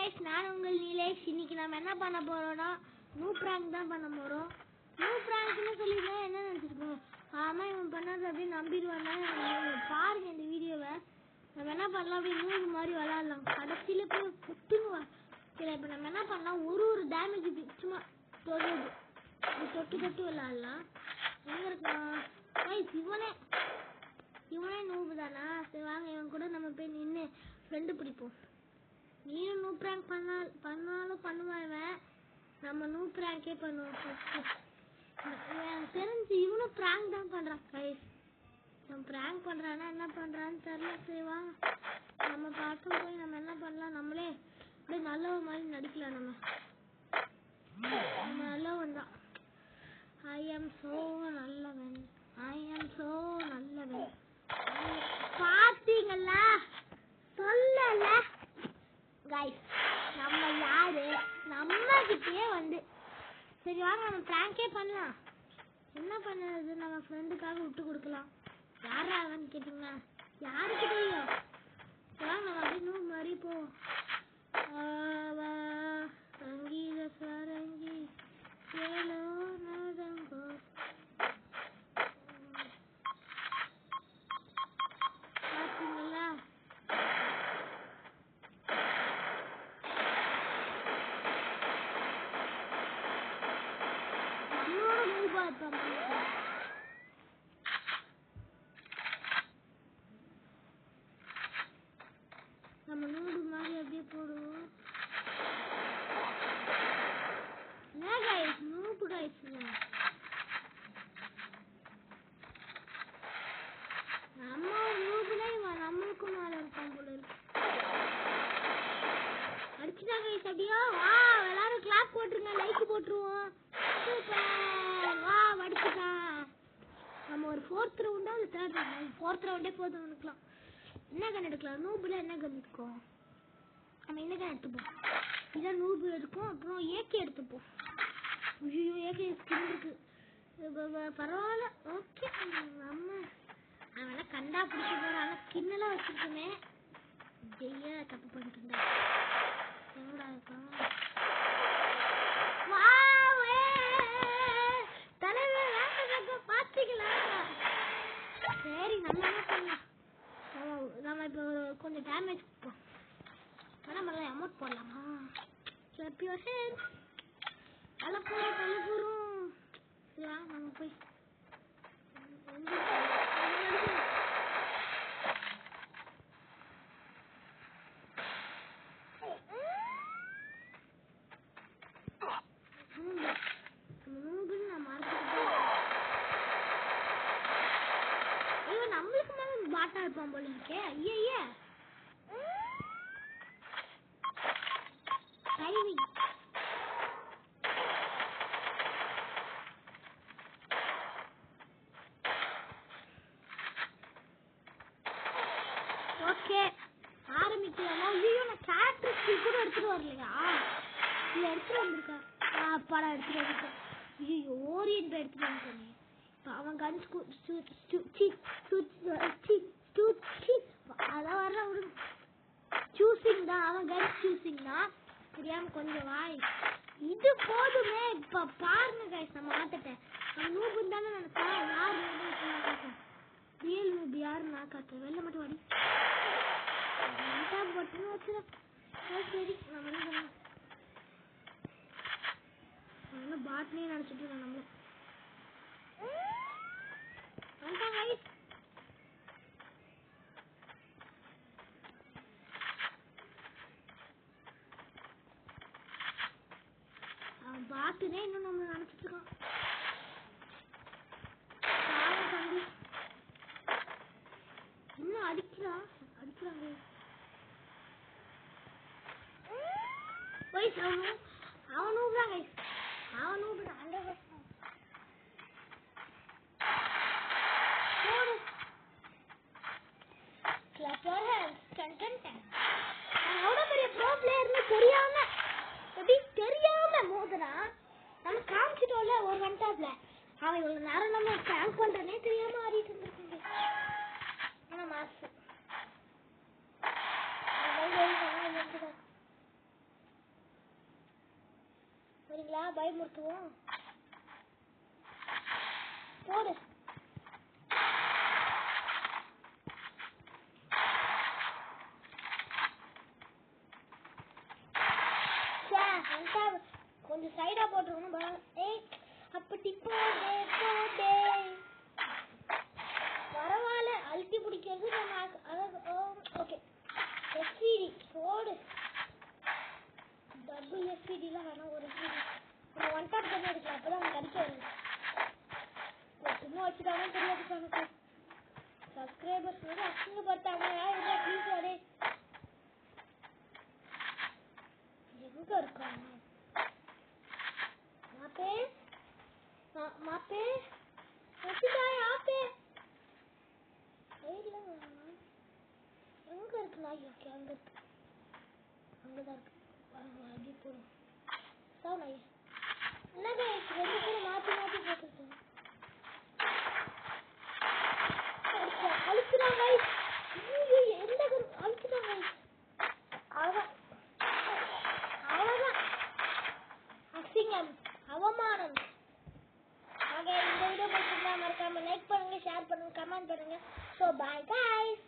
Guys, நான் உங்கள் நீலேஷ். இன்னைக்கு நம்ம என்ன பண்ண போறோம்னா நியூ பிராங்க் தான் பண்ண போறோம். நியூ பிராங்க்னு சொல்லிதான் என்ன நினைச்சிருக்கோம், ஆமா இவன் பண்ணது அப்படியே நம்பிடுவாங்க. பாருங்க இந்த வீடியோவை. நம்ம என்ன பண்ணலாம், அப்படியே நியூ மாதிரி விளாடலாம். கடைசியில போய் புட்டுங்குவான். சரி, இப்போ நம்ம என்ன பண்ணலாம், ஒரு டேமேஜ் சும்மா தொடுறது, தொட்டு விளாடலாம். எங்க இருக்கான் கைஸ்? இவனே நூபு தானா? சரி வாங்க, இவன் கூட நம்ம போய் நின்று ஃப்ரெண்டு பிடிப்போம். நீயும் நூ பிராங்க் பண்ணாலும் பண்ணுவான். நம்ம நூ பிராங்கே பண்ணுவோம். எனக்கு தெரிஞ்சு இவனும் பிராங்க் தான் பண்றான் கைஸ். நம்ம பிராங்க் பண்றானா என்ன பண்றான்னு தெரியல. சரி வாங்க, நம்ம பார்த்து போய் நம்ம என்ன பண்ணலாம், நம்மளே அப்படியே நல்லவ மாதிரி நடிக்கலாம். நம்ம நல்லவன் தான். ஐ எம் சோ நல்லவன், ஐ எம் சோ நல்லவன். பாத்தீங்களா, சொல்லல கைஸ், நம்ம யாரு நம்ம கிட்டே வந்து. சரி வாங்க, நம்ம பிராங்கே பண்ணலாம். என்ன பண்ணுறது, நம்ம ஃப்ரெண்டுக்காக விட்டு கொடுக்கலாம். யாரா அவன்னு கேட்டீங்கன்னா யாருக்கு தெரியும். வாங்க நம்ம அப்படியே நூ மாதிரி போவோம். சங்கீத சரங்கி ஏலோ நதங்கோ. பார்த்தீங்களா, நம்மளோட நூபா இருப்பாங்க. நம்ம நூடு மாதிரி அப்படியே போடுவோம். என்ன கைஸ், நூபு கைஸ். நம்ம ஒரு நூபுனா இவன் நம்மளுக்கும் மேல இருப்பான் போல இருக்கு. அடிச்சுட்டா கைஸ். அப்படியா வா, எல்லாரும் கிளாப் போட்டுருங்க, லைக் போட்டுருவோம். சூப்பர், வா அடிச்சுட்டான். நம்ம ஒரு 4th ரவுண்டா இல்லை 3rd ரவுண்டா? 4th ரவுண்டே போதும் நினைக்கலாம். என்ன கன் எடுக்கலாம், நூபுல என்ன கன் இருக்கும்? நம்ம என்ன கன் எடுத்துப்போம், இதான் நூபுல இருக்கும். அப்புறம் ஏகே எடுத்துப்போம். ஐயோ ஏகே ஸ்கின் இருக்கு, பரவாயில்ல. ஓகே, நம்ம அவனை கண்டா பிடிக்க போறான். ஆனால் ஸ்கின் எல்லாம் வச்சிருக்கோமே. ஜெய்யா தப்பு பண்ணிட்டு இருந்தா எங்கடா இருக்கான்? பாத்தீங்களா? சரி, நம்ம என்ன பண்ணலாம், நம்ம இப்போ கொஞ்சம் டேமேஜ் கொடுப்போம். நம்ம அமௌண்ட் போடலாமா? Club your hand. தலை போறோம். சரி வாங்க, நம்ம போய் நம்மளுக்கு மேல பாட்டா இருப்பான் போல இருக்கே. ஐயா ஓகே, ஆரம்பிக்கலாம். ஐயோ நான் கேரக்டர் ஸ்கில் கூட எடுத்துட்டு வரலையா? இல்ல எடுத்துட்டு வந்திருக்கேன். அப்பாடா எடுத்துட்டு வந்திருக்கேன். ஐயோ ஓரியன்ட் எடுத்துட்டு வந்துட்டேன். அவன் கன் அதான் வர்ற ஒரு சூசிங் தான். அவன் கன் சூசிங் தான். தெரியாம கொஞ்சம் வாய் இது போதுமே. இப்ப பாருங்க கைஸ், நான் மாத்திட்டேன். நான் நூபுன்னு தானே நினைச்சேன். யார் நூபு? ரியல் நூபு யாரு? நான் காட்டுறேன். வெளில மட்டும் வாடி போட்டுன்னு வச்சுருக்கேன். சரி, நம்ம என்ன பண்ணலாம், நம்ம பாட்னே நினைச்சிட்டு இருக்கோம். நம்மள பாட்டுனே இன்னும் நம்ம நினைச்சிட்டு இருக்கோம். இன்னும் அடிக்கிறாங்க. அவனும் தெரியாம மோதுனா நம்ம காமிச்சிட்டோம்ல ஒரு கண்டாப்ல. அவன் இவ்வளவு நேரம் நம்ம பிராங்க் பண்றனே தெரியாம ஆடிட்டு இருந்திருக்கீங்க. ஆனா மாசு பாத்தீங்களா? பயமுறுத்துவோம். போடு. கொஞ்சம் சைடா போட்டுருக்கணும். அப்படி போடே போடே. பரவாயில்ல, அழுத்தி பிடிக்கிறது ஓகே. எஸ்பிடி போடு. டபுள் எஸ்பிடிலாம் வேணாம், ஒரு எஸ்பிடி. நம்ம ஒன் டாப் பண்ணி எடுக்கலாம், அப்பதான் அவங்க கடிக்க வருது. சும்மா வச்சுட்டாலும் தெரியாது எனக்கு. சப்ஸ்கிரைபர்ஸ் வந்து அசிங்க பார்த்தாங்க. ப்ளீஸ் அதே எங்க இருக்காங்க? மாப்பே மாப்பே வச்சுட்டாய் ஆப்பே. இல்ல எங்க இருக்கு நாய்? ஓகே, அங்க இருக்கு. அங்கதான் இருக்கு. அப்படி போடும் சார் நாய். என்னங்க ரெண்டு பேரும் மாத்தி மாத்தி போட்டுருக்கேன். அழுத்துறாங்க. எந்த அழுத்துறாங்க. அவ்வளவுதான். அசிங்கம், அவமானம். இந்த வீடியோ பிடிச்சிருந்தா மறக்காம லைக் பண்ணுங்க, ஷேர் பண்ணுங்க, கமெண்ட் பண்ணுங்க. So bye guys.